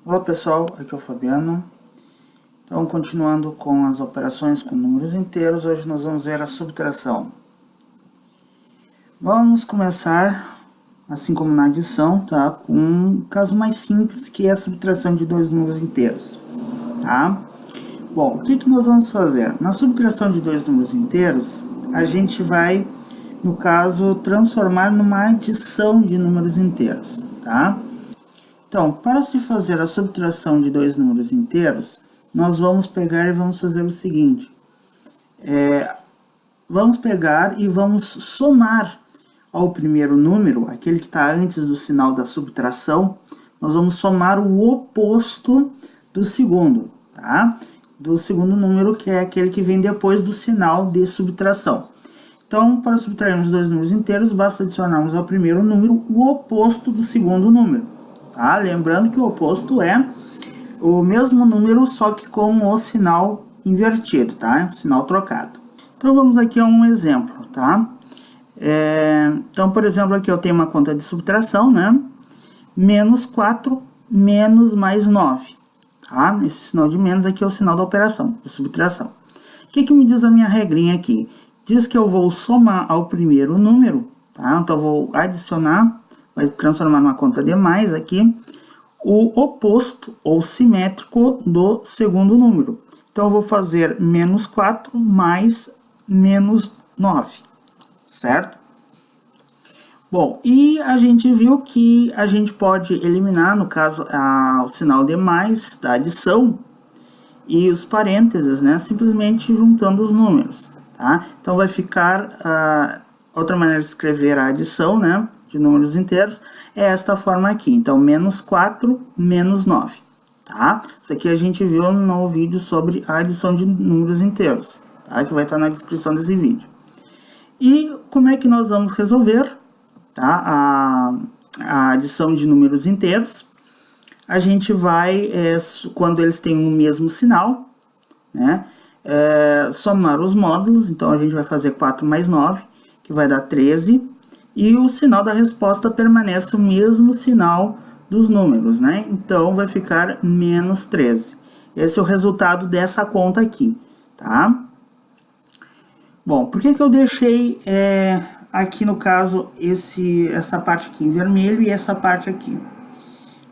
Olá pessoal, aqui é o Fabiano. Então, continuando com as operações com números inteiros, hoje nós vamos ver a subtração. Vamos começar, assim como na adição, tá? Com um caso mais simples, que é a subtração de dois números inteiros, tá? Bom, o que nós vamos fazer? Na subtração de dois números inteiros, a gente vai, no caso, transformar numa adição de números inteiros, tá? Então, para se fazer a subtração de dois números inteiros, nós vamos pegar e vamos fazer o seguinte. Vamos pegar e vamos somar ao primeiro número, aquele que está antes do sinal da subtração, nós vamos somar o oposto do segundo, tá? Do segundo número, que é aquele que vem depois do sinal de subtração. Então, para subtrairmos dois números inteiros, basta adicionarmos ao primeiro número o oposto do segundo número. Tá? Lembrando que o oposto é o mesmo número, só que com o sinal invertido, tá? Sinal trocado. Então vamos aqui a um exemplo, tá? Então, por exemplo, aqui eu tenho uma conta de subtração, né? Menos 4 menos mais 9. Tá? Esse sinal de menos aqui é o sinal da operação, de subtração. O que me diz a minha regrinha aqui? Diz que eu vou somar ao primeiro número, tá? Então eu vou adicionar, vai transformar numa conta de mais aqui, o oposto ou simétrico do segundo número. Então eu vou fazer menos 4 mais menos 9, certo? Bom, e a gente viu que a gente pode eliminar, no caso, o sinal de mais da adição e os parênteses, né? Simplesmente juntando os números, tá? Então vai ficar outra maneira de escrever a adição, né? De números inteiros, é esta forma aqui. Então, menos 4 menos 9, tá? Isso aqui a gente viu no vídeo sobre a adição de números inteiros, tá? Que vai estar na descrição desse vídeo. E como é que nós vamos resolver, tá? A adição de números inteiros? A gente vai, quando eles têm o mesmo sinal, né? Somar os módulos. Então, a gente vai fazer 4 mais 9, que vai dar 13. E o sinal da resposta permanece o mesmo sinal dos números, né? Então, vai ficar menos 13. Esse é o resultado dessa conta aqui, tá? Bom, por que eu deixei aqui, no caso, essa parte aqui em vermelho e essa parte aqui?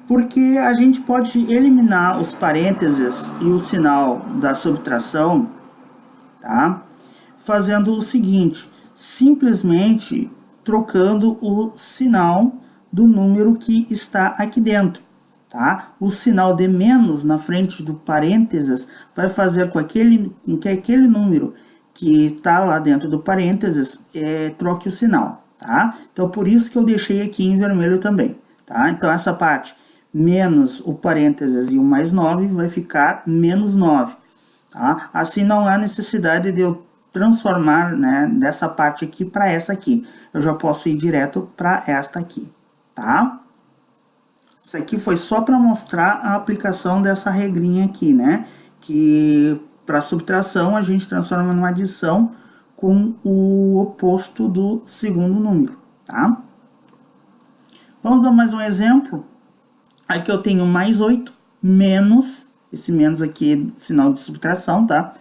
Porque a gente pode eliminar os parênteses e o sinal da subtração, tá? Fazendo o seguinte, simplesmente trocando o sinal do número que está aqui dentro, tá? O sinal de menos na frente do parênteses vai fazer com que aquele número que está lá dentro do parênteses troque o sinal, tá? Então, por isso que eu deixei aqui em vermelho também, tá? Então, essa parte, menos o parênteses e o mais 9, vai ficar menos 9, tá? Assim, não há necessidade de eu transformar, né, dessa parte aqui para essa aqui. Eu já posso ir direto para esta aqui, tá? Isso aqui foi só para mostrar a aplicação dessa regrinha aqui, né? Que para subtração a gente transforma numa adição com o oposto do segundo número, tá? Vamos a mais um exemplo. Aqui eu tenho mais 8 menos, esse menos aqui é sinal de subtração, tá?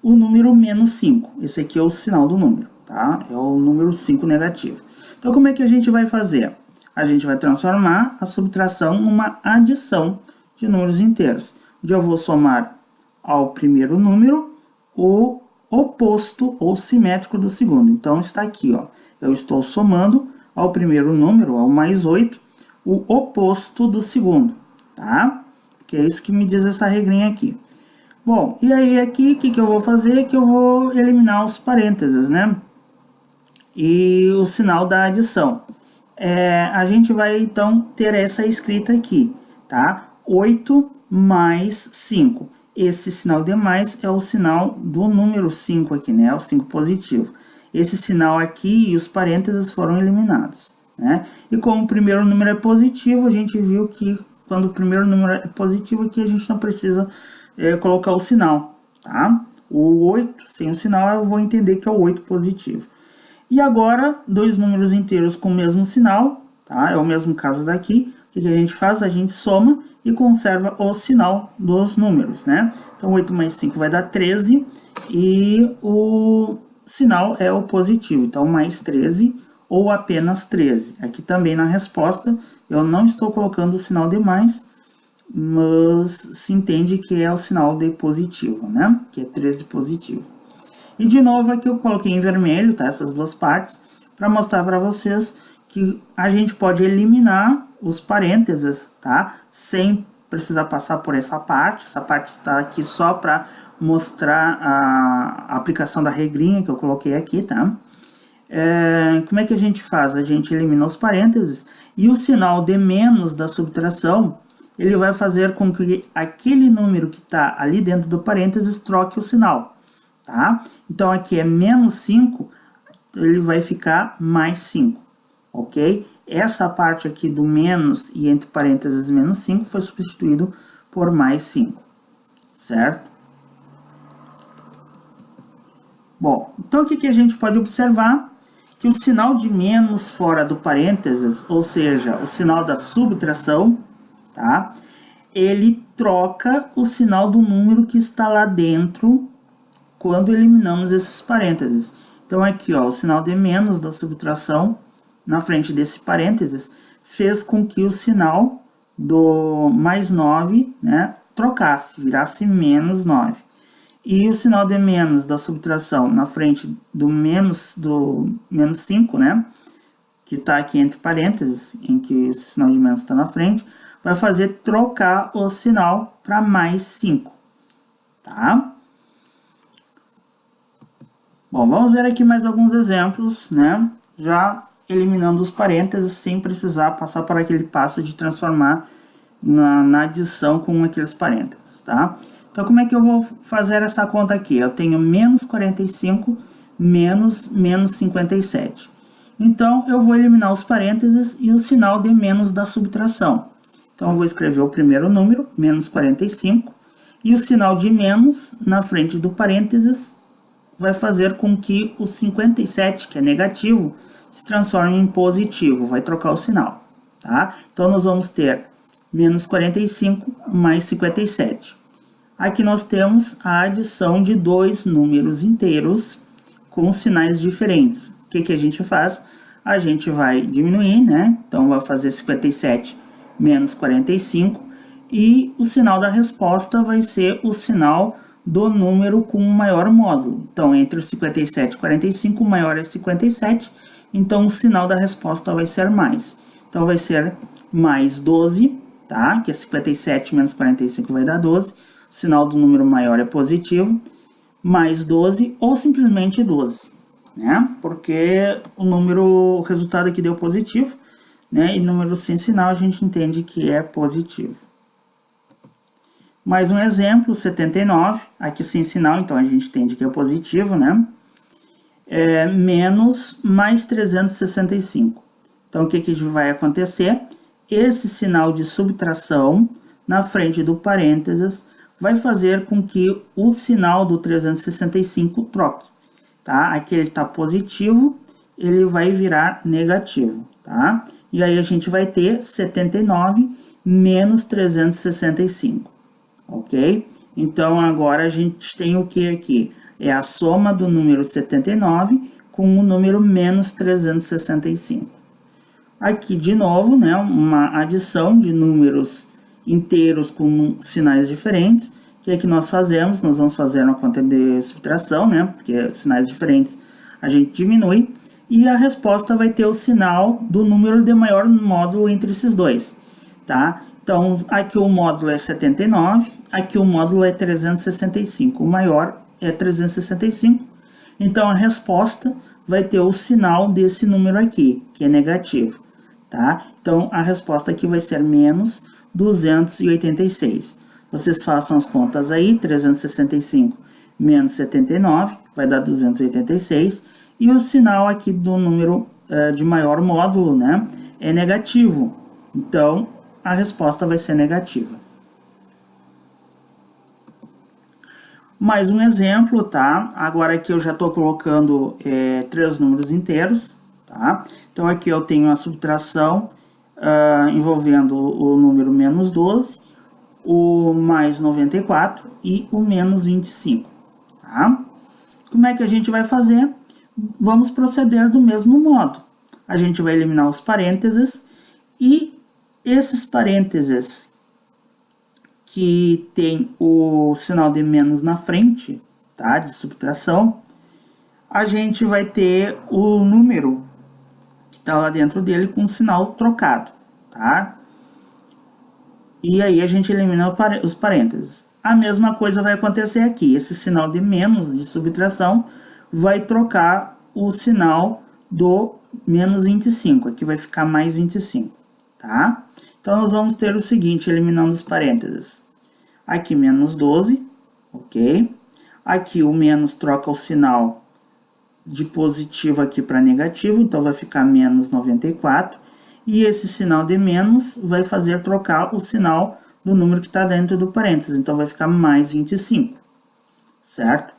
O número menos 5, esse aqui é o sinal do número, tá? É o número 5 negativo. Então, como é que a gente vai fazer? A gente vai transformar a subtração numa adição de números inteiros, onde eu vou somar ao primeiro número o oposto ou simétrico do segundo. Então, está aqui, ó. Eu estou somando ao primeiro número, ao mais 8, o oposto do segundo, tá? Que é isso que me diz essa regrinha aqui. Bom, e aí aqui, o que eu vou fazer? Que eu vou eliminar os parênteses, né? E o sinal da adição. A gente vai, então, ter essa escrita aqui, tá? 8 mais 5. Esse sinal de mais é o sinal do número 5 aqui, né? O 5 positivo. Esse sinal aqui e os parênteses foram eliminados, né? E como o primeiro número é positivo, a gente viu que quando o primeiro número é positivo aqui, a gente não precisa colocar o sinal, tá? O 8, sem o sinal, eu vou entender que é o 8 positivo. E agora, dois números inteiros com o mesmo sinal, tá? É o mesmo caso daqui. O que a gente faz? A gente soma e conserva o sinal dos números, né? Então 8 mais 5 vai dar 13 e o sinal é o positivo, então mais 13 ou apenas 13. Aqui também na resposta eu não estou colocando o sinal de mais, mas se entende que é o sinal de positivo, né? Que é 13 positivo. E de novo aqui eu coloquei em vermelho, tá? Essas duas partes, para mostrar para vocês que a gente pode eliminar os parênteses, tá? Sem precisar passar por essa parte está aqui só para mostrar a aplicação da regrinha que eu coloquei aqui, tá? Como é que a gente faz? A gente elimina os parênteses e o sinal de menos da subtração, ele vai fazer com que aquele número que está ali dentro do parênteses troque o sinal, tá? Então aqui é menos 5, ele vai ficar mais 5, ok? Essa parte aqui do menos e entre parênteses menos 5 foi substituído por mais 5, certo? Bom, então o que a gente pode observar? Que o sinal de menos fora do parênteses, ou seja, o sinal da subtração, tá? Ele troca o sinal do número que está lá dentro quando eliminamos esses parênteses. Então aqui, ó, o sinal de menos da subtração na frente desse parênteses fez com que o sinal do mais 9, né, trocasse, virasse menos 9. E o sinal de menos da subtração na frente do menos 5, né, que está aqui entre parênteses, em que o sinal de menos está na frente, vai fazer trocar o sinal para mais 5, tá? Bom, vamos ver aqui mais alguns exemplos, né, já eliminando os parênteses sem precisar passar por aquele passo de transformar na adição com aqueles parênteses, tá? Então, como é que eu vou fazer essa conta aqui? Eu tenho menos 45 menos 57. Então, eu vou eliminar os parênteses e o sinal de menos da subtração. Então, eu vou escrever o primeiro número, menos 45, e o sinal de menos na frente do parênteses vai fazer com que o 57, que é negativo, se transforme em positivo, vai trocar o sinal, tá? Então, nós vamos ter menos 45 mais 57. Aqui nós temos a adição de dois números inteiros com sinais diferentes. O que a gente faz? A gente vai diminuir, né? Então, vai fazer 57 menos 45 e o sinal da resposta vai ser o sinal do número com o maior módulo. Então, entre o 57 e 45, o maior é 57, então o sinal da resposta vai ser mais. Então, vai ser mais 12, tá? Que é 57 menos 45 vai dar 12. O sinal do número maior é positivo, mais 12 ou simplesmente 12, né? Porque o resultado aqui deu positivo, né? E número sem sinal a gente entende que é positivo. Mais um exemplo, 79, aqui sem sinal, então a gente entende que é positivo, né? Menos mais 365. Então o que vai acontecer? Esse sinal de subtração na frente do parênteses vai fazer com que o sinal do 365 troque, tá? Aqui ele está positivo, ele vai virar negativo, tá? E aí a gente vai ter 79 menos 365, ok? Então agora a gente tem o que aqui? É a soma do número 79 com o número menos 365. Aqui de novo, né, uma adição de números inteiros com sinais diferentes. O que é que nós fazemos? Nós vamos fazer uma conta de subtração, né? Porque sinais diferentes a gente diminui. E a resposta vai ter o sinal do número de maior módulo entre esses dois, tá? Então, aqui o módulo é 79, aqui o módulo é 365. O maior é 365. Então, a resposta vai ter o sinal desse número aqui, que é negativo, tá? Então, a resposta aqui vai ser menos 286. Vocês façam as contas aí, 365 menos 79, vai dar 286. E o sinal aqui do número de maior módulo, né, é negativo. Então, a resposta vai ser negativa. Mais um exemplo, tá? Agora aqui eu já estou colocando 3 números inteiros, tá? Então, aqui eu tenho a subtração envolvendo o número menos 12, o mais 94 e o menos 25, tá? Como é que a gente vai fazer? Vamos proceder do mesmo modo. A gente vai eliminar os parênteses e esses parênteses que tem o sinal de menos na frente, tá? De subtração, a gente vai ter o número que está lá dentro dele com o sinal trocado, tá? E aí a gente elimina os parênteses. A mesma coisa vai acontecer aqui. Esse sinal de menos de subtração vai trocar o sinal do menos 25. Aqui vai ficar mais 25, tá? Então nós vamos ter o seguinte, eliminando os parênteses. Aqui menos 12, ok? Aqui o menos troca o sinal de positivo aqui para negativo, então vai ficar menos 94. E esse sinal de menos vai fazer trocar o sinal do número que está dentro do parênteses, então vai ficar mais 25, certo?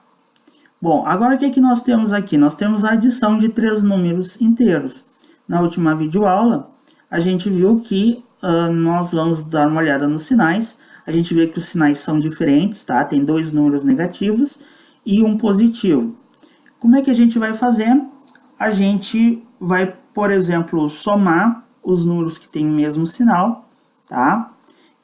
Bom, agora o que nós temos aqui? Nós temos a adição de 3 números inteiros. Na última videoaula, a gente viu que nós vamos dar uma olhada nos sinais. A gente vê que os sinais são diferentes, tá? Tem 2 números negativos e um positivo. Como é que a gente vai fazer? A gente vai, por exemplo, somar os números que têm o mesmo sinal, tá?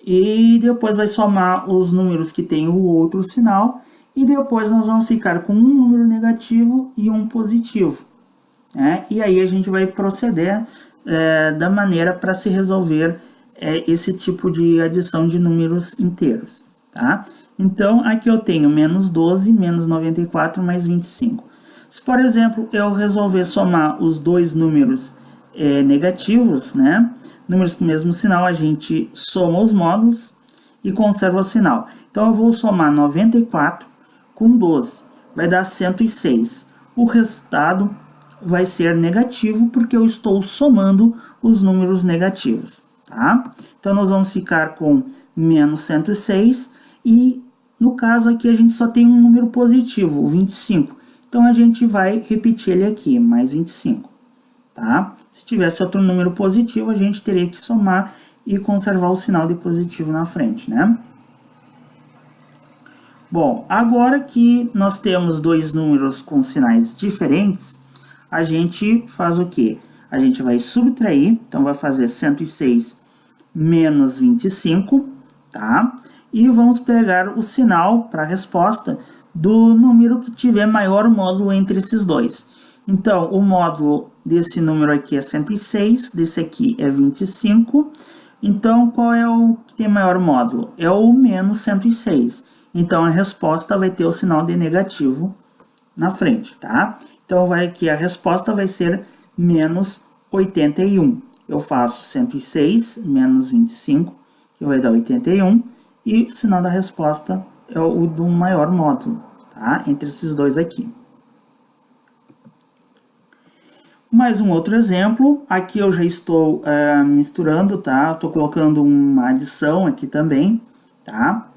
E depois vai somar os números que têm o outro sinal, e depois nós vamos ficar com um número negativo e um positivo, né? E aí a gente vai proceder da maneira para se resolver esse tipo de adição de números inteiros, tá? Então, aqui eu tenho menos 12, menos 94, mais 25. Se, por exemplo, eu resolver somar os dois números negativos, né? Números com o mesmo sinal, a gente soma os módulos e conserva o sinal. Então, eu vou somar 94 com 12, vai dar 106. O resultado vai ser negativo, porque eu estou somando os números negativos, tá? Então, nós vamos ficar com menos 106 e, no caso aqui, a gente só tem um número positivo, o 25. Então, a gente vai repetir ele aqui, mais 25, tá? Se tivesse outro número positivo, a gente teria que somar e conservar o sinal de positivo na frente, né? Bom, agora que nós temos dois números com sinais diferentes, a gente faz o quê? A gente vai subtrair, então vai fazer 106 menos 25, tá? E vamos pegar o sinal para a resposta do número que tiver maior módulo entre esses dois. Então, o módulo desse número aqui é 106, desse aqui é 25. Então, qual é o que tem maior módulo? É o menos 106. Então, a resposta vai ter o sinal de negativo na frente, tá? Então, aqui a resposta vai ser menos 81. Eu faço 106 menos 25, que vai dar 81. E o sinal da resposta é o do maior módulo, tá? Entre esses dois aqui. Mais um outro exemplo, aqui eu já estou misturando, tá? Estou colocando uma adição aqui também, tá?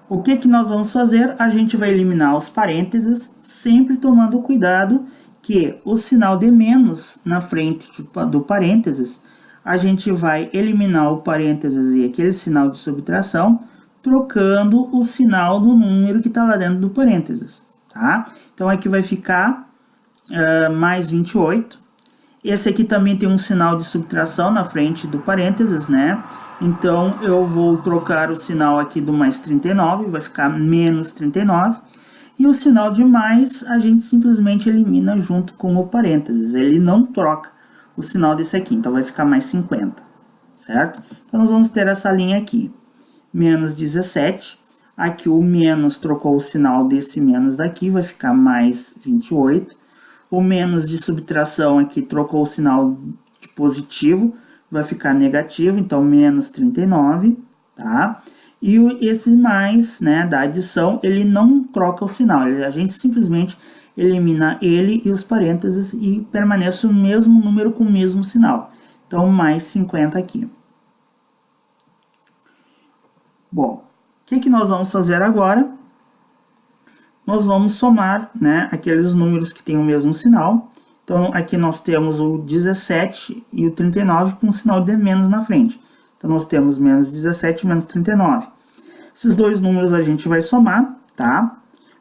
O que nós vamos fazer? A gente vai eliminar os parênteses, sempre tomando cuidado que o sinal de menos na frente do parênteses, a gente vai eliminar o parênteses e aquele sinal de subtração, trocando o sinal do número que está lá dentro do parênteses, tá? Então, aqui vai ficar mais 28. Esse aqui também tem um sinal de subtração na frente do parênteses, né? Então, eu vou trocar o sinal aqui do mais 39, vai ficar menos 39. E o sinal de mais, a gente simplesmente elimina junto com o parênteses. Ele não troca o sinal desse aqui, então vai ficar mais 50, certo? Então, nós vamos ter essa linha aqui, menos 17. Aqui o menos trocou o sinal desse menos daqui, vai ficar mais 28. O menos de subtração aqui trocou o sinal de positivo, vai ficar negativo, então menos 39, tá? E esse mais, né, da adição, ele não troca o sinal, a gente simplesmente elimina ele e os parênteses e permanece o mesmo número com o mesmo sinal. Então, mais 50 aqui. Bom, o que nós vamos fazer agora? Nós vamos somar, né, aqueles números que têm o mesmo sinal. Então, aqui nós temos o 17 e o 39 com o sinal de menos na frente. Então, nós temos menos 17 menos 39. Esses dois números a gente vai somar, tá?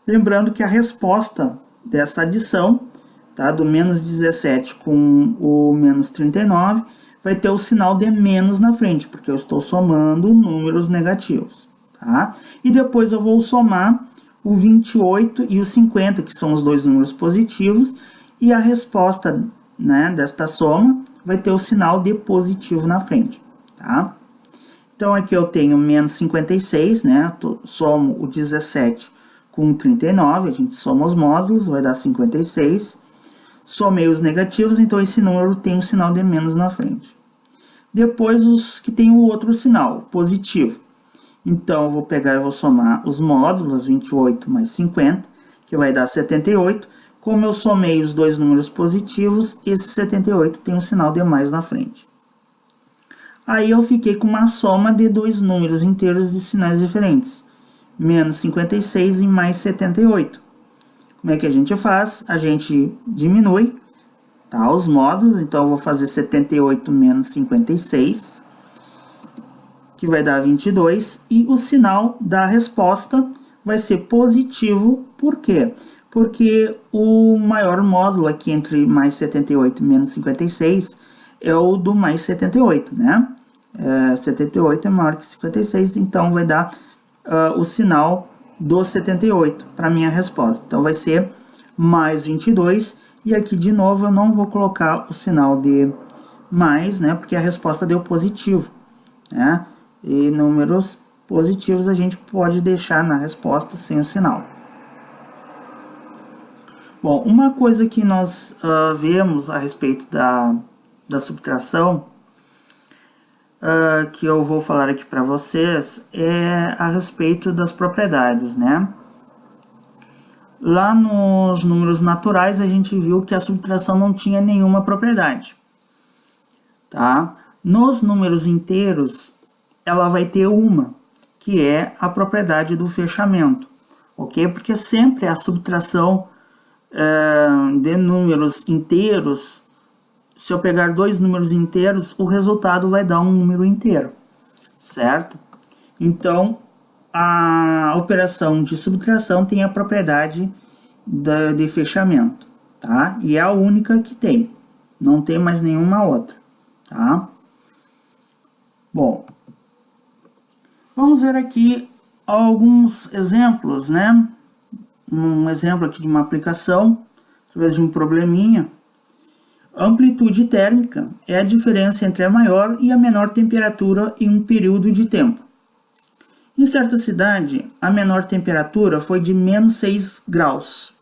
Lembrando que a resposta dessa adição, tá, do menos 17 com o menos 39, vai ter o sinal de menos na frente, porque eu estou somando números negativos, tá? E depois eu vou somar o 28 e o 50, que são os dois números positivos, e a resposta, né, desta soma vai ter o sinal de positivo na frente, tá? Então aqui eu tenho menos 56, né? Somo o 17 com 39, a gente soma os módulos, vai dar 56. Somei os negativos, então esse número tem um sinal de menos na frente. Depois os que tem o outro sinal, positivo. Então eu vou pegar e vou somar os módulos, 28 mais 50, que vai dar 78. Como eu somei os dois números positivos, esse 78 tem um sinal de mais na frente. Aí eu fiquei com uma soma de dois números inteiros de sinais diferentes. Menos 56 e mais 78. Como é que a gente faz? A gente diminui, tá, os módulos. Então eu vou fazer 78 menos 56, que vai dar 22. E o sinal da resposta vai ser positivo. Por quê? Porque o maior módulo aqui entre mais 78 e menos 56 é o do mais 78, né? 78 é maior que 56, então vai dar o sinal do 78 para minha resposta. Então vai ser mais 22, e aqui de novo eu não vou colocar o sinal de mais, né? Porque a resposta deu positivo, né? E números positivos a gente pode deixar na resposta sem o sinal. Bom, uma coisa que nós vemos a respeito da subtração, que eu vou falar aqui para vocês, é a respeito das propriedades, né? Lá nos números naturais a gente viu que a subtração não tinha nenhuma propriedade, tá? Nos números inteiros ela vai ter uma, que é a propriedade do fechamento, ok? Porque sempre a subtração de números inteiros, se eu pegar dois números inteiros, o resultado vai dar um número inteiro, certo? Então, a operação de subtração tem a propriedade de fechamento, tá? E é a única que tem, não tem mais nenhuma outra, tá? Bom, vamos ver aqui alguns exemplos, né? Um exemplo aqui de uma aplicação, através de um probleminha. Amplitude térmica é a diferença entre a maior e a menor temperatura em um período de tempo. Em certa cidade, a menor temperatura foi de menos 6 graus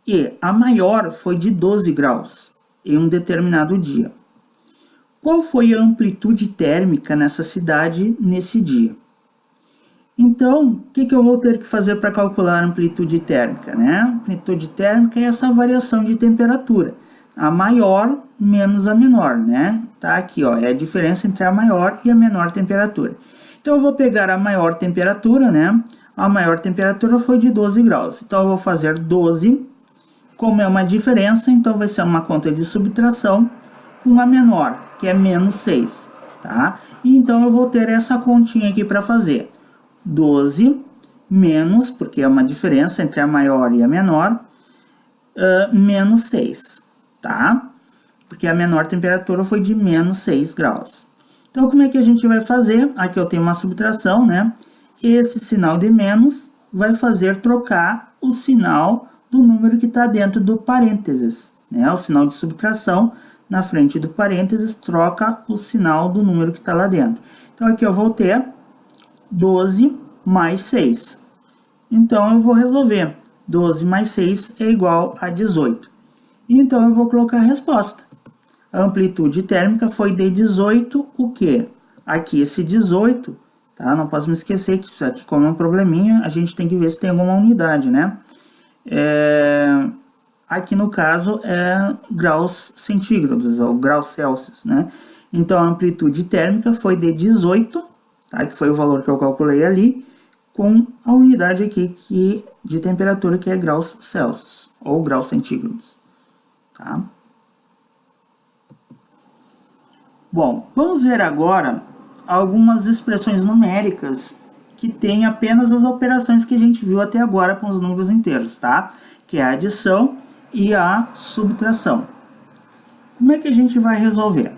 e a maior foi de 12 graus em um determinado dia. Qual foi a amplitude térmica nessa cidade nesse dia? Então, o que eu vou ter que fazer para calcular a amplitude térmica, né? A amplitude térmica é essa variação de temperatura, a maior menos a menor, né? Tá aqui, ó, é a diferença entre a maior e a menor temperatura. Então, eu vou pegar a maior temperatura, né? A maior temperatura foi de 12 graus. Então, eu vou fazer 12, como é uma diferença, então vai ser uma conta de subtração com a menor, que é menos 6, tá? E então, eu vou ter essa continha aqui para fazer. 12 menos, porque é uma diferença entre a maior e a menor, menos 6, tá? Porque a menor temperatura foi de menos 6 graus. Então, como é que a gente vai fazer? Aqui eu tenho uma subtração, né? Esse sinal de menos vai fazer trocar o sinal do número que está dentro do parênteses, né? O sinal de subtração na frente do parênteses troca o sinal do número que está lá dentro. Então, aqui eu vou ter 12 mais 6. Então, eu vou resolver. 12 mais 6 é igual a 18. Então, eu vou colocar a resposta. A amplitude térmica foi de 18, o quê? Aqui, esse 18, tá? Não posso me esquecer que isso aqui, como é um probleminha, a gente tem que ver se tem alguma unidade, né? Aqui, no caso, é graus centígrados, ou graus Celsius, né? Então, a amplitude térmica foi de 18, tá? Que foi o valor que eu calculei ali, com a unidade aqui de temperatura, que é graus Celsius, ou graus centígrados, tá? Bom, vamos ver agora algumas expressões numéricas que tem apenas as operações que a gente viu até agora com os números inteiros, tá? Que é a adição e a subtração. Como é que a gente vai resolver?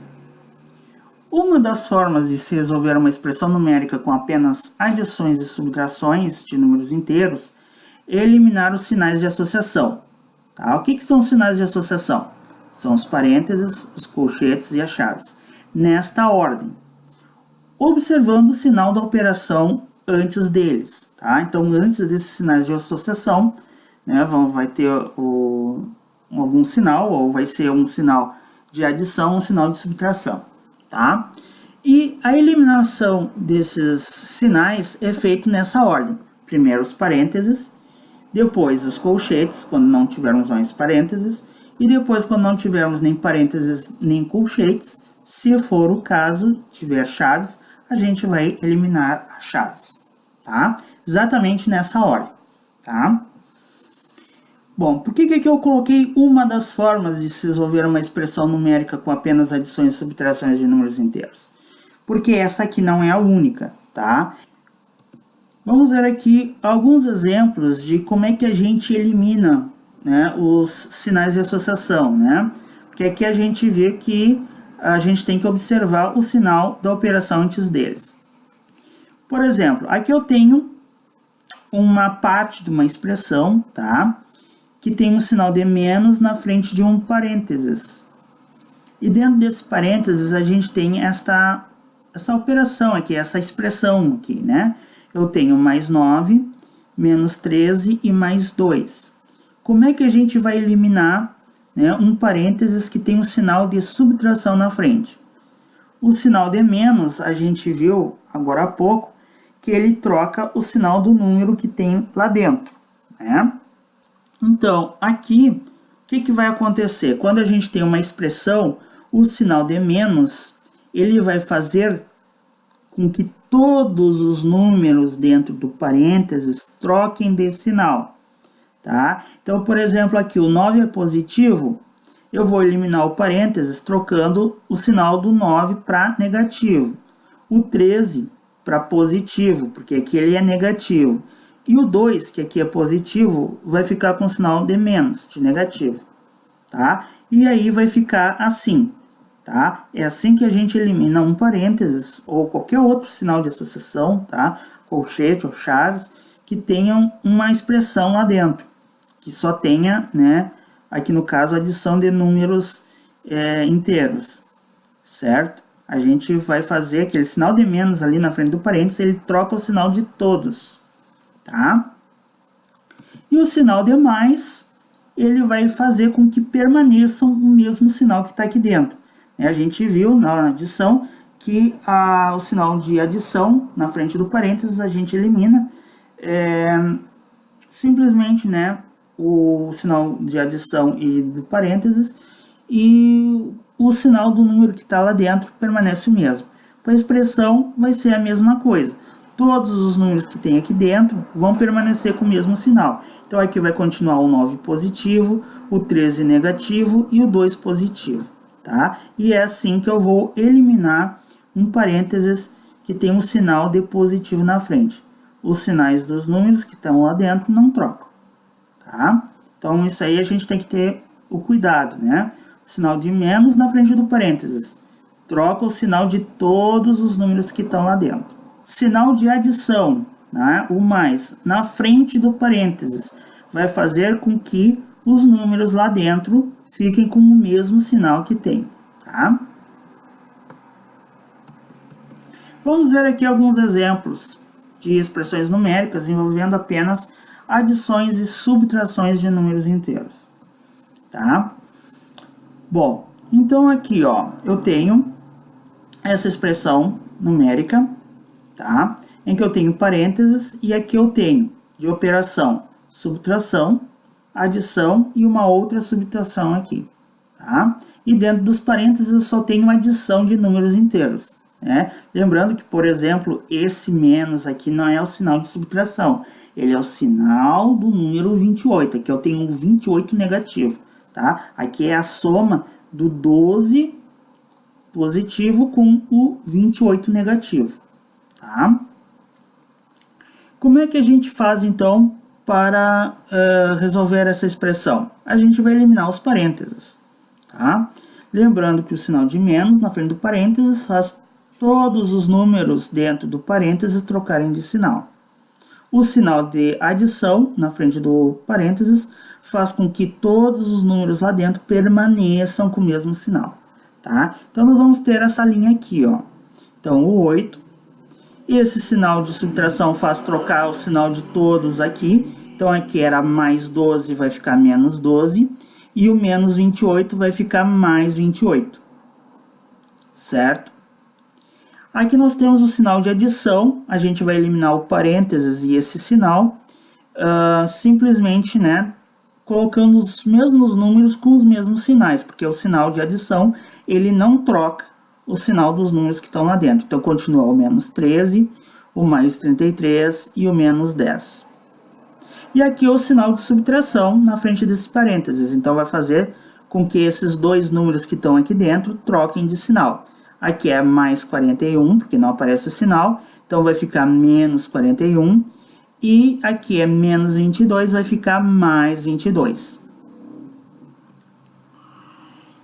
Uma das formas de se resolver uma expressão numérica com apenas adições e subtrações de números inteiros é eliminar os sinais de associação. Tá? O que são os sinais de associação? São os parênteses, os colchetes e as chaves. Nesta ordem, observando o sinal da operação antes deles. Tá? Então, antes desses sinais de associação, né, vai ter algum sinal, ou vai ser um sinal de adição, um sinal de subtração. Tá? E a eliminação desses sinais é feita nessa ordem. Primeiro os parênteses, depois os colchetes, quando não tivermos mais parênteses, e depois, quando não tivermos nem parênteses nem colchetes, se for o caso, tiver chaves, a gente vai eliminar as chaves, tá? Exatamente nessa ordem, tá? Bom, por que eu coloquei uma das formas de se resolver uma expressão numérica com apenas adições e subtrações de números inteiros? Porque essa aqui não é a única, tá? Vamos ver aqui alguns exemplos de como é que a gente elimina, né, os sinais de associação, né? Porque aqui a gente vê que a gente tem que observar o sinal da operação antes deles. Por exemplo, aqui eu tenho uma parte de uma expressão, tá? Que tem um sinal de menos na frente de um parênteses. E dentro desse parênteses a gente tem essa operação aqui, essa expressão aqui, né? Eu tenho mais 9, menos 13 e mais 2. Como é que a gente vai eliminar, né, um parênteses que tem um sinal de subtração na frente? O sinal de menos, a gente viu agora há pouco, que ele troca o sinal do número que tem lá dentro, né? Então, aqui, o que vai acontecer? Quando a gente tem uma expressão, o sinal de menos, ele vai fazer com que todos os números dentro do parênteses troquem de sinal, tá? Então, por exemplo, aqui o 9 é positivo, eu vou eliminar o parênteses trocando o sinal do 9 para negativo. O 13 para positivo, porque aqui ele é negativo. E o 2, que aqui é positivo, vai ficar com o sinal de menos, de negativo, tá? E aí vai ficar assim, tá? É assim que a gente elimina um parênteses ou qualquer outro sinal de associação, tá? Colchete ou chaves, que tenham uma expressão lá dentro, que só tenha, né, aqui no caso, adição de números inteiros, certo? A gente vai fazer aquele sinal de menos ali na frente do parênteses, ele troca o sinal de todos, tá? E o sinal de mais, ele vai fazer com que permaneçam o mesmo sinal que está aqui dentro. A gente viu na adição que o sinal de adição na frente do parênteses a gente elimina simplesmente, né, o sinal de adição e do parênteses, e o sinal do número que está lá dentro permanece o mesmo. Com a expressão vai ser a mesma coisa. Todos os números que tem aqui dentro vão permanecer com o mesmo sinal. Então aqui vai continuar o 9 positivo, o 13 negativo e o 2 positivo, tá? E é assim que eu vou eliminar um parênteses que tem um sinal de positivo na frente. Os sinais dos números que estão lá dentro não trocam, tá? Então isso aí a gente tem que ter o cuidado, né? Sinal de menos na frente do parênteses troca o sinal de todos os números que estão lá dentro. Sinal de adição, né, o mais, na frente do parênteses, vai fazer com que os números lá dentro fiquem com o mesmo sinal que tem, tá? Vamos ver aqui alguns exemplos de expressões numéricas envolvendo apenas adições e subtrações de números inteiros, tá? Bom, então aqui, ó, eu tenho essa expressão numérica, tá? Em que eu tenho parênteses e aqui eu tenho de operação subtração, adição e uma outra subtração aqui, tá? E dentro dos parênteses eu só tenho adição de números inteiros, né? Lembrando que, por exemplo, esse menos aqui não é o sinal de subtração, ele é o sinal do número 28, aqui eu tenho o 28 negativo, tá? Aqui é a soma do 12 positivo com o 28 negativo, tá? Como é que a gente faz, então, para resolver essa expressão? A gente vai eliminar os parênteses, tá? Lembrando que o sinal de menos na frente do parênteses faz todos os números dentro do parênteses trocarem de sinal. O sinal de adição na frente do parênteses faz com que todos os números lá dentro permaneçam com o mesmo sinal, tá? Então, nós vamos ter essa linha aqui, ó. Então, o 8. Esse sinal de subtração faz trocar o sinal de todos aqui. Então, aqui era mais 12, vai ficar menos 12. E o menos 28 vai ficar mais 28. Certo? Aqui nós temos o sinal de adição. A gente vai eliminar o parênteses e esse sinal. Simplesmente, né, colocando os mesmos números com os mesmos sinais. Porque o sinal de adição, ele não troca o sinal dos números que estão lá dentro. Então, continua o menos 13, o mais 33 e o menos 10. E aqui o sinal de subtração na frente desses parênteses. Então, vai fazer com que esses dois números que estão aqui dentro troquem de sinal. Aqui é mais 41, porque não aparece o sinal. Então, vai ficar menos 41. E aqui é menos 22, vai ficar mais 22.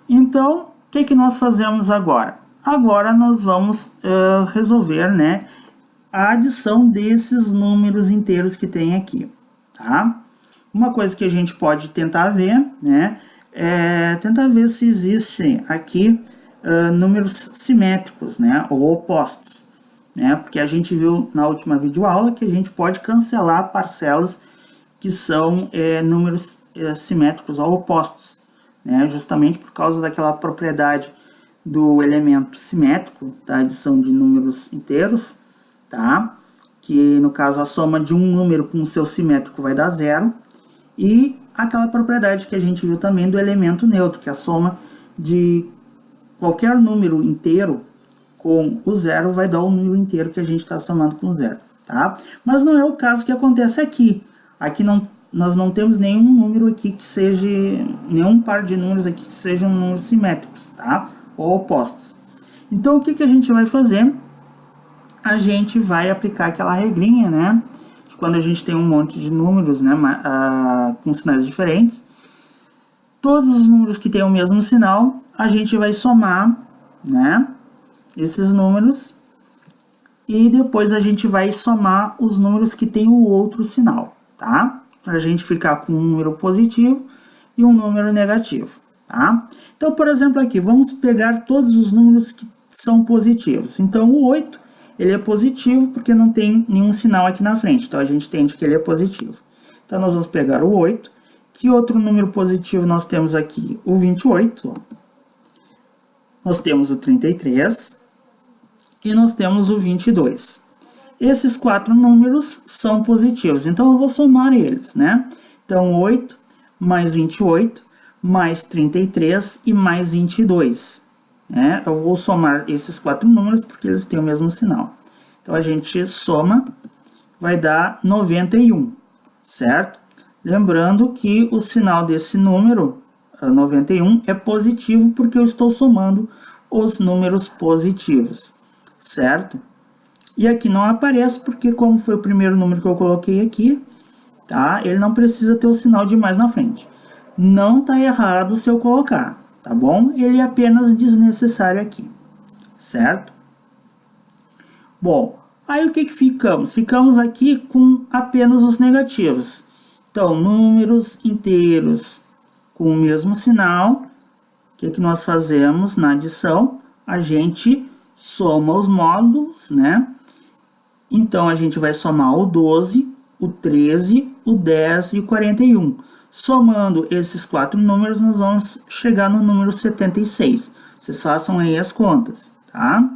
Então, o que nós fazemos agora? Agora nós vamos resolver, né, a adição desses números inteiros que tem aqui, tá? Uma coisa que a gente pode tentar ver, né, é tentar ver se existem aqui números simétricos, né, ou opostos, né, porque a gente viu na última videoaula que a gente pode cancelar parcelas que são números simétricos ou opostos, né, justamente por causa daquela propriedade do elemento simétrico, da adição de números inteiros, tá? Que no caso a soma de um número com o seu simétrico vai dar 0, e aquela propriedade que a gente viu também do elemento neutro, que a soma de qualquer número inteiro com o 0 vai dar o número inteiro que a gente está somando com 0, tá? Mas não é o caso que acontece aqui. Aqui nós não temos nenhum número aqui que seja, nenhum par de números aqui que sejam números simétricos, tá? Ou opostos. Então, o que a gente vai fazer? A gente vai aplicar aquela regrinha, né? De quando a gente tem um monte de números, né, com sinais diferentes. Todos os números que têm o mesmo sinal, a gente vai somar, né, esses números. E depois a gente vai somar os números que têm o outro sinal, tá? Para a gente ficar com um número positivo e um número negativo. Tá? Então, por exemplo, aqui, vamos pegar todos os números que são positivos. Então, o 8, ele é positivo porque não tem nenhum sinal aqui na frente. Então, a gente entende que ele é positivo. Então, nós vamos pegar o 8. Que outro número positivo nós temos aqui? O 28. Ó. Nós temos o 33. E nós temos o 22. Esses 4 números são positivos. Então, eu vou somar eles, né? Então, 8 mais 28... mais 33 e mais 22. Né? Eu vou somar esses 4 números porque eles têm o mesmo sinal. Então, a gente soma, vai dar 91, certo? Lembrando que o sinal desse número, 91, é positivo porque eu estou somando os números positivos, certo? E aqui não aparece porque, como foi o primeiro número que eu coloquei aqui, tá? Ele não precisa ter o sinal de mais na frente. Não está errado se eu colocar, tá bom? Ele é apenas desnecessário aqui, certo? Bom, aí o que ficamos? Ficamos aqui com apenas os negativos. Então, números inteiros com o mesmo sinal, o que nós fazemos na adição? A gente soma os módulos, né? Então, a gente vai somar o 12, o 13, o 10 e o 41. Somando esses 4 números, nós vamos chegar no número 76. Vocês façam aí as contas, tá?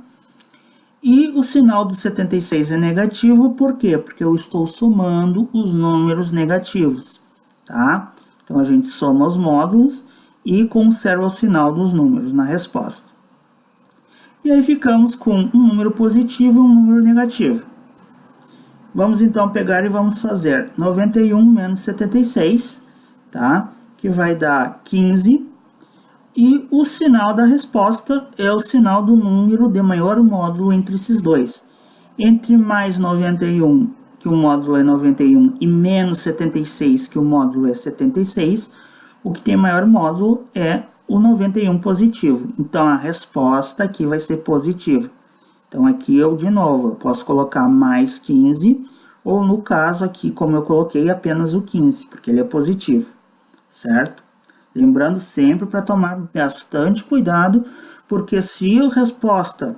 E o sinal do 76 é negativo, por quê? Porque eu estou somando os números negativos, tá? Então, a gente soma os módulos e conserva o sinal dos números na resposta. E aí ficamos com um número positivo e um número negativo. Vamos então pegar e vamos fazer 91 menos 76, tá? Que vai dar 15. E o sinal da resposta é o sinal do número de maior módulo entre esses dois. Entre mais 91, que o módulo é 91 e menos 76, que o módulo é 76, o que tem maior módulo é o 91 positivo. Então, a resposta aqui vai ser positiva. Então, aqui eu, de novo, eu posso colocar mais 15, ou no caso aqui, como eu coloquei, apenas o 15, porque ele é positivo, certo? Lembrando sempre para tomar bastante cuidado, porque se a resposta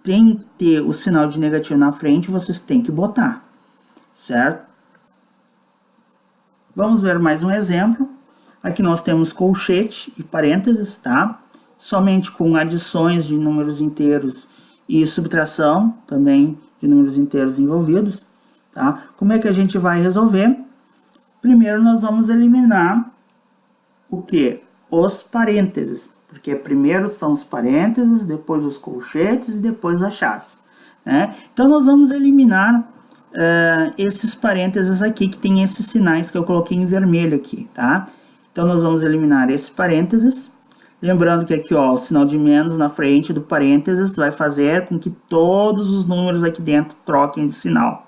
tem que ter o sinal de negativo na frente, vocês têm que botar, certo? Vamos ver mais um exemplo. Aqui nós temos colchete e parênteses, tá? Somente com adições de números inteiros e subtração também de números inteiros envolvidos, tá? Como é que a gente vai resolver? Primeiro nós vamos eliminar o que? Os parênteses, porque primeiro são os parênteses, depois os colchetes e depois as chaves, né? Então nós vamos eliminar esses parênteses aqui, que tem esses sinais que eu coloquei em vermelho aqui, tá? Então nós vamos eliminar esses parênteses. Lembrando que aqui, ó, o sinal de menos na frente do parênteses vai fazer com que todos os números aqui dentro troquem de sinal.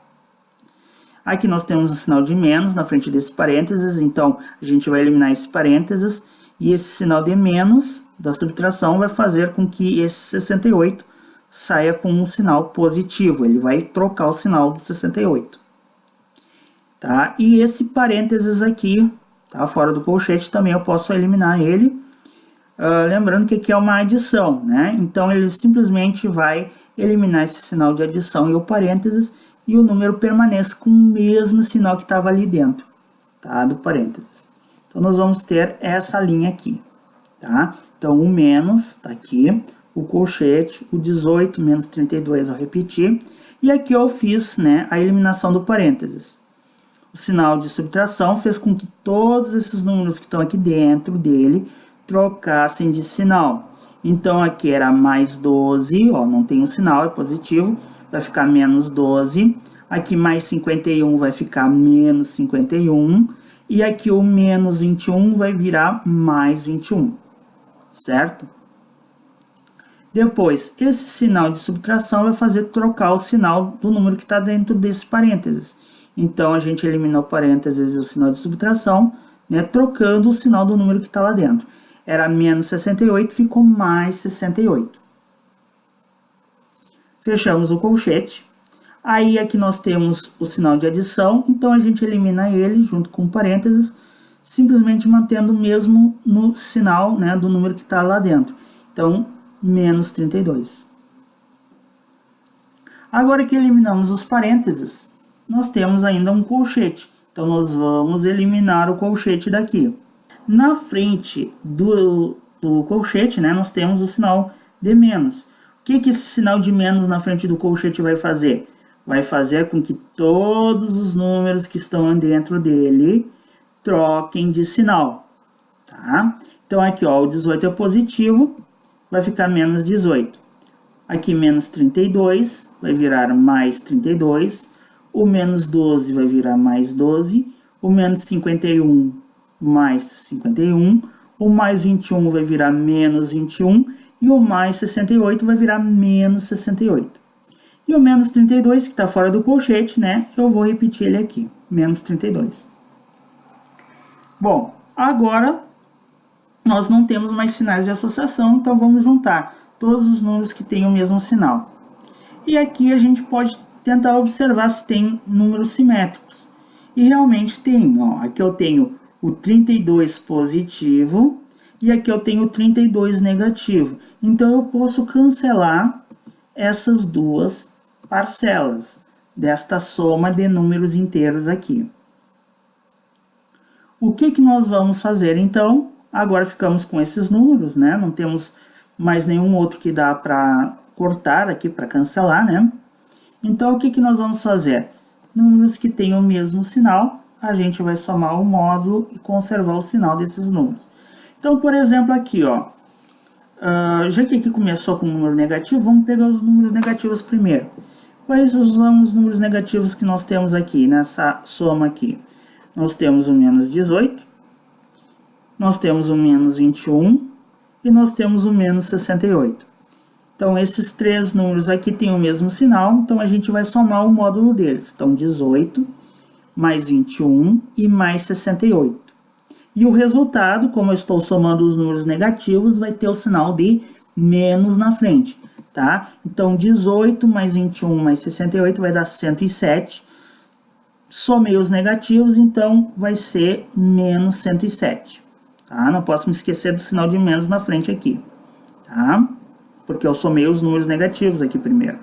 Aqui nós temos um sinal de menos na frente desses parênteses, então a gente vai eliminar esses parênteses, e esse sinal de menos da subtração vai fazer com que esse 68 saia com um sinal positivo, ele vai trocar o sinal do 68. Tá? E esse parênteses aqui, tá, fora do colchete, também eu posso eliminar ele. Lembrando que aqui é uma adição, né? Então ele simplesmente vai eliminar esse sinal de adição e o parênteses, e o número permanece com o mesmo sinal que estava ali dentro, tá? Do parênteses. Então nós vamos ter essa linha aqui, tá? Então o menos está aqui, o colchete, o 18 menos 32 eu repeti, e aqui eu fiz, né, a eliminação do parênteses. O sinal de subtração fez com que todos esses números que estão aqui dentro dele trocassem de sinal. Então aqui era mais 12, ó, não tem um sinal, é positivo, vai ficar menos 12. Aqui mais 51 vai ficar menos 51. E aqui o menos 21 vai virar mais 21, certo? Depois, esse sinal de subtração vai fazer trocar o sinal do número que está dentro desse parênteses. Então a gente elimina o parênteses e o sinal de subtração, né, trocando o sinal do número que está lá dentro. Era menos 68, ficou mais 68. Fechamos o colchete. Aí aqui nós temos o sinal de adição, então a gente elimina ele junto com parênteses, simplesmente mantendo o mesmo no sinal, né, do número que está lá dentro. Então, menos 32. Agora que eliminamos os parênteses, nós temos ainda um colchete. Então nós vamos eliminar o colchete daqui. Na frente do colchete, né, nós temos o sinal de menos. O que esse sinal de menos na frente do colchete vai fazer? Vai fazer com que todos os números que estão dentro dele troquem de sinal, tá? Então aqui, ó, o 18 é positivo, vai ficar menos 18. Aqui menos 32 vai virar mais 32. O menos 12 vai virar mais 12. O menos 51 mais 51, o mais 21 vai virar menos 21, e o mais 68 vai virar menos 68. E o menos 32, que está fora do colchete, né, eu vou repetir ele aqui, menos 32. Bom, agora nós não temos mais sinais de associação, então vamos juntar todos os números que têm o mesmo sinal. E aqui a gente pode tentar observar se tem números simétricos. E realmente tem, ó, aqui eu tenho o 32 positivo, e aqui eu tenho o 32 negativo. Então, eu posso cancelar essas duas parcelas desta soma de números inteiros aqui. O que nós vamos fazer, então? Agora ficamos com esses números, né? Não temos mais nenhum outro que dá para cortar aqui, para cancelar, né? Então, o que nós vamos fazer? Números que têm o mesmo sinal, a gente vai somar o módulo e conservar o sinal desses números. Então, por exemplo, aqui, ó, já que aqui começou com um número negativo, vamos pegar os números negativos primeiro. Quais são os números negativos que nós temos aqui, nessa soma aqui? Nós temos o menos 18, nós temos o menos 21 e nós temos o menos 68. Então, esses três números aqui têm o mesmo sinal, então a gente vai somar o módulo deles. Então, 18 mais 21 e mais 68. E o resultado, como eu estou somando os números negativos, vai ter o sinal de menos na frente, tá? Então, 18 mais 21 mais 68 vai dar 107. Somei os negativos, então vai ser menos 107. Tá? Não posso me esquecer do sinal de menos na frente aqui, tá? Porque eu somei os números negativos aqui primeiro.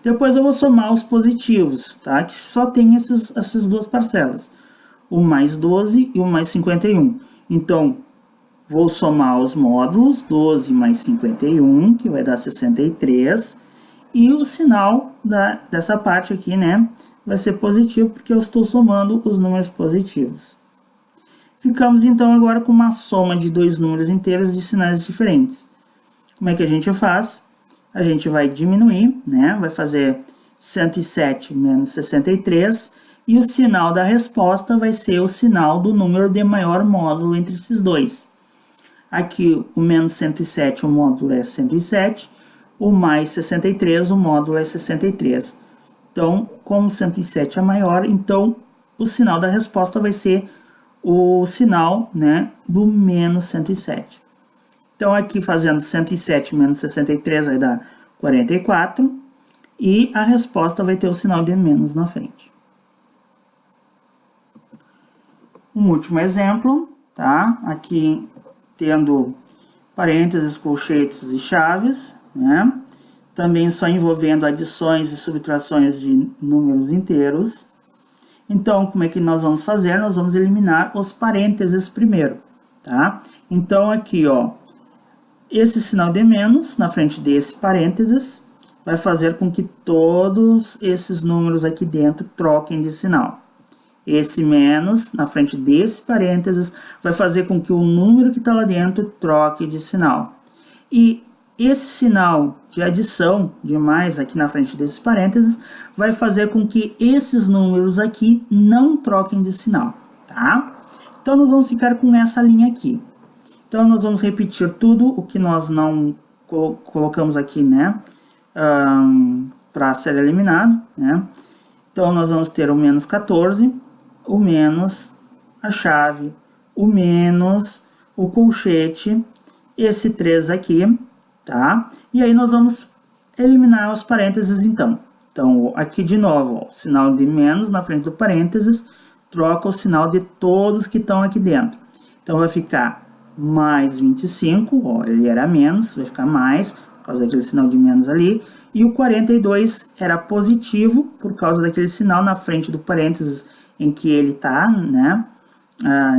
Depois eu vou somar os positivos, tá? Que só tem essas duas parcelas. O mais 12 e o mais 51. Então, vou somar os módulos, 12 mais 51, que vai dar 63. E o sinal dessa parte aqui, né, vai ser positivo, porque eu estou somando os números positivos. Ficamos, então, agora com uma soma de dois números inteiros de sinais diferentes. Como é que a gente faz? A gente vai diminuir, né? Vai fazer 107 menos 63, e o sinal da resposta vai ser o sinal do número de maior módulo entre esses dois. Aqui, o menos 107, o módulo é 107, o mais 63, o módulo é 63. Então, como 107 é maior, então o sinal da resposta vai ser o sinal, né, do menos 107. Então, aqui fazendo 107 menos 63 vai dar 44. E a resposta vai ter o sinal de menos na frente. Um último exemplo, tá? Aqui tendo parênteses, colchetes e chaves, né? Também só envolvendo adições e subtrações de números inteiros. Então, como é que nós vamos fazer? Nós vamos eliminar os parênteses primeiro, tá? Então, aqui, ó, esse sinal de menos na frente desse parênteses vai fazer com que todos esses números aqui dentro troquem de sinal. Esse menos na frente desse parênteses vai fazer com que o número que está lá dentro troque de sinal. E esse sinal de adição de mais aqui na frente desses parênteses vai fazer com que esses números aqui não troquem de sinal, tá? Então, nós vamos ficar com essa linha aqui. Então, nós vamos repetir tudo o que nós não colocamos aqui, né, para ser eliminado, né. Então, nós vamos ter o menos 14, o menos a chave, o menos o colchete, esse 3 aqui, tá? E aí, nós vamos eliminar os parênteses, então. Então, aqui de novo, ó, o sinal de menos na frente do parênteses troca o sinal de todos que estão aqui dentro. Então, vai ficar mais 25, ó, ele era menos, vai ficar mais, por causa daquele sinal de menos ali, e o 42 era positivo, por causa daquele sinal na frente do parênteses em que ele está, né,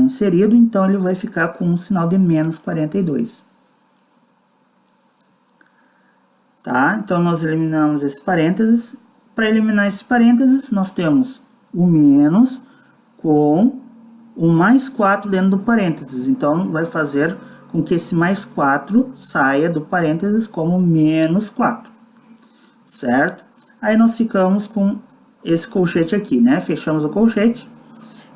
inserido, então ele vai ficar com um sinal de menos 42. Tá? Então, nós eliminamos esse parênteses. Para eliminar esse parênteses, nós temos o menos com o mais 4 dentro do parênteses. Então, vai fazer com que esse mais 4 saia do parênteses como menos 4. Certo? Aí, nós ficamos com esse colchete aqui, né? Fechamos o colchete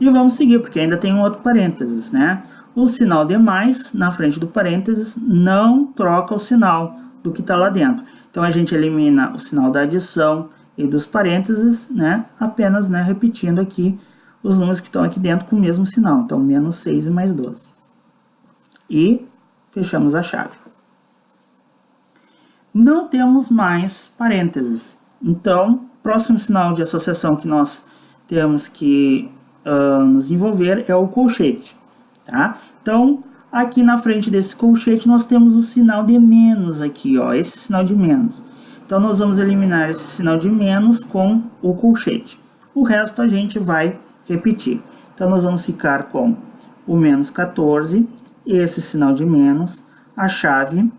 e vamos seguir, porque ainda tem um outro parênteses, né? O sinal de mais na frente do parênteses não troca o sinal do que está lá dentro. Então, a gente elimina o sinal da adição e dos parênteses, né? Apenas, né, repetindo aqui os números que estão aqui dentro com o mesmo sinal. Então, menos 6 e mais 12. E fechamos a chave. Não temos mais parênteses. Então, próximo sinal de associação que nós temos que nos envolver é o colchete. Tá? Então, aqui na frente desse colchete nós temos o sinal de menos aqui, ó, esse sinal de menos. Então, nós vamos eliminar esse sinal de menos com o colchete. O resto a gente vai repetir. Então, nós vamos ficar com o menos 14, esse sinal de menos, a chave.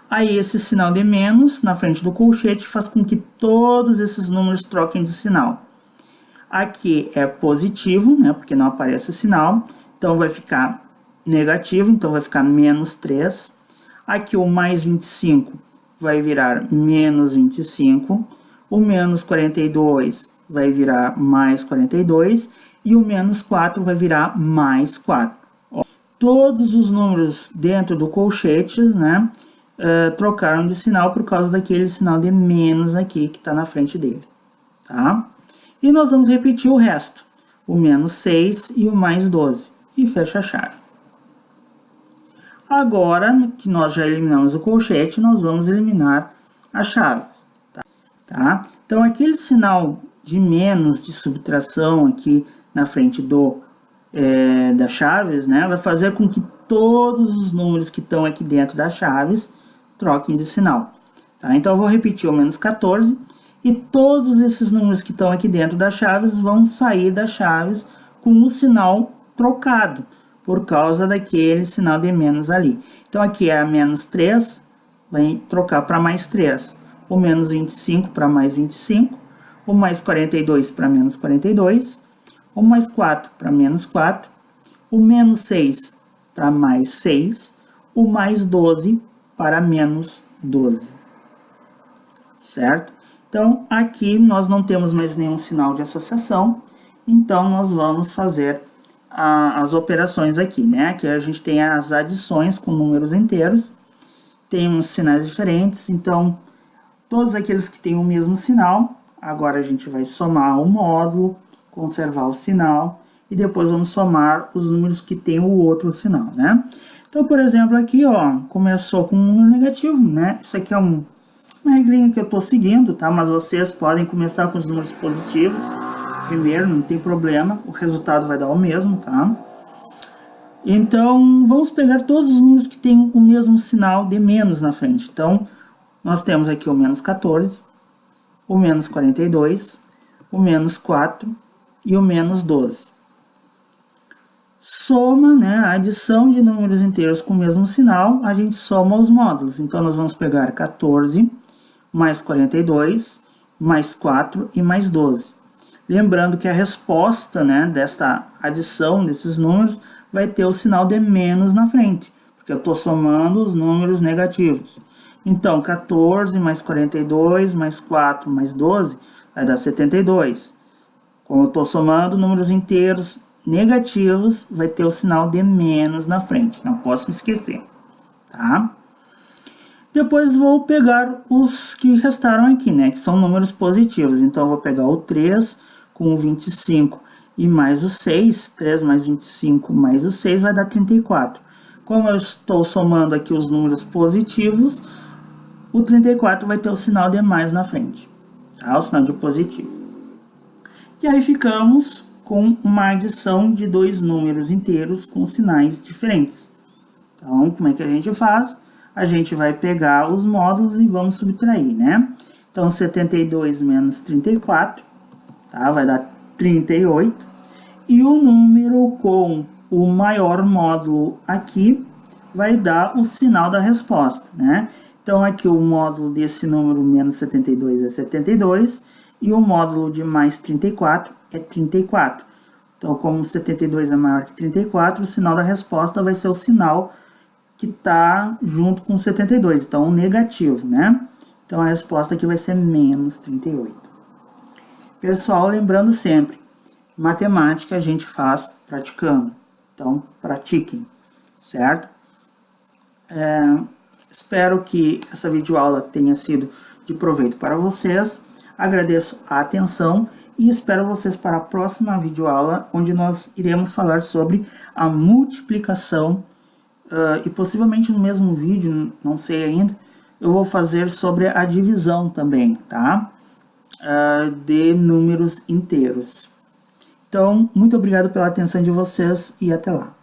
Aí, esse sinal de menos na frente do colchete faz com que todos esses números troquem de sinal. Aqui é positivo, né, porque não aparece o sinal. Então, vai ficar negativo, então vai ficar menos 3. Aqui, o mais 25 vai virar menos 25. O menos 42 vai virar mais 42. E o menos 4 vai virar mais 4. Ó, todos os números dentro do colchete, né, trocaram de sinal por causa daquele sinal de menos aqui que está na frente dele, tá? E nós vamos repetir o resto, o menos 6 e o mais 12, e fecha a chave. Agora que nós já eliminamos o colchete, nós vamos eliminar as chaves, tá? Então, aquele sinal de menos de subtração aqui na frente das chaves, né, vai fazer com que todos os números que estão aqui dentro das chaves troquem de sinal. Tá? Então, eu vou repetir o menos 14 e todos esses números que estão aqui dentro das chaves vão sair das chaves com o sinal trocado, por causa daquele sinal de menos ali. Então, aqui é a menos 3, vai trocar para mais 3. O menos 25 para mais 25. O mais 42 para menos 42. O mais 4 para menos 4. O menos 6 para mais 6. O mais 12 para menos 12. Certo? Então, aqui nós não temos mais nenhum sinal de associação. Então, nós vamos fazer as operações aqui, né? Aqui a gente tem as adições com números inteiros. Tem uns sinais diferentes. Então, todos aqueles que têm o mesmo sinal, agora a gente vai somar o módulo, conservar o sinal, e depois vamos somar os números que têm o outro sinal, né? Então, por exemplo, aqui, ó, começou com um número negativo, né? Isso aqui é uma regrinha que eu estou seguindo, tá? Mas vocês podem começar com os números positivos primeiro, não tem problema, o resultado vai dar o mesmo, tá? Então, vamos pegar todos os números que têm o mesmo sinal de menos na frente. Então, nós temos aqui o menos 14, o menos 42, o menos 4 e o menos 12. Soma, né, a adição de números inteiros com o mesmo sinal, a gente soma os módulos. Então, nós vamos pegar 14, mais 42, mais 4 e mais 12. Lembrando que a resposta, né, desta adição desses números vai ter o sinal de menos na frente, porque eu estou somando os números negativos. Então, 14 mais 42 mais 4 mais 12 vai dar 72. Como eu estou somando números inteiros negativos, vai ter o sinal de menos na frente. Não posso me esquecer, tá? Depois vou pegar os que restaram aqui, né? Que são números positivos. Então, eu vou pegar o 3 com o 25 e mais o 6. 3 mais 25 mais o 6 vai dar 34. Como eu estou somando aqui os números positivos, o 34 vai ter o sinal de mais na frente, tá? O sinal de positivo. E aí ficamos com uma adição de dois números inteiros com sinais diferentes. Então, como é que a gente faz? A gente vai pegar os módulos e vamos subtrair, né? Então, 72 menos 34, tá? Vai dar 38. E o número com o maior módulo aqui vai dar o sinal da resposta, né? Então, aqui o módulo desse número menos 72 é 72, e o módulo de mais 34 é 34. Então, como 72 é maior que 34, o sinal da resposta vai ser o sinal que está junto com 72, então o negativo, né? Então, a resposta aqui vai ser menos 38. Pessoal, lembrando sempre, matemática a gente faz praticando. Então, pratiquem, certo? Espero que essa videoaula tenha sido de proveito para vocês. Agradeço a atenção e espero vocês para a próxima videoaula, onde nós iremos falar sobre a multiplicação e possivelmente no mesmo vídeo, não sei ainda, eu vou fazer sobre a divisão também, tá? De números inteiros. Então, muito obrigado pela atenção de vocês e até lá.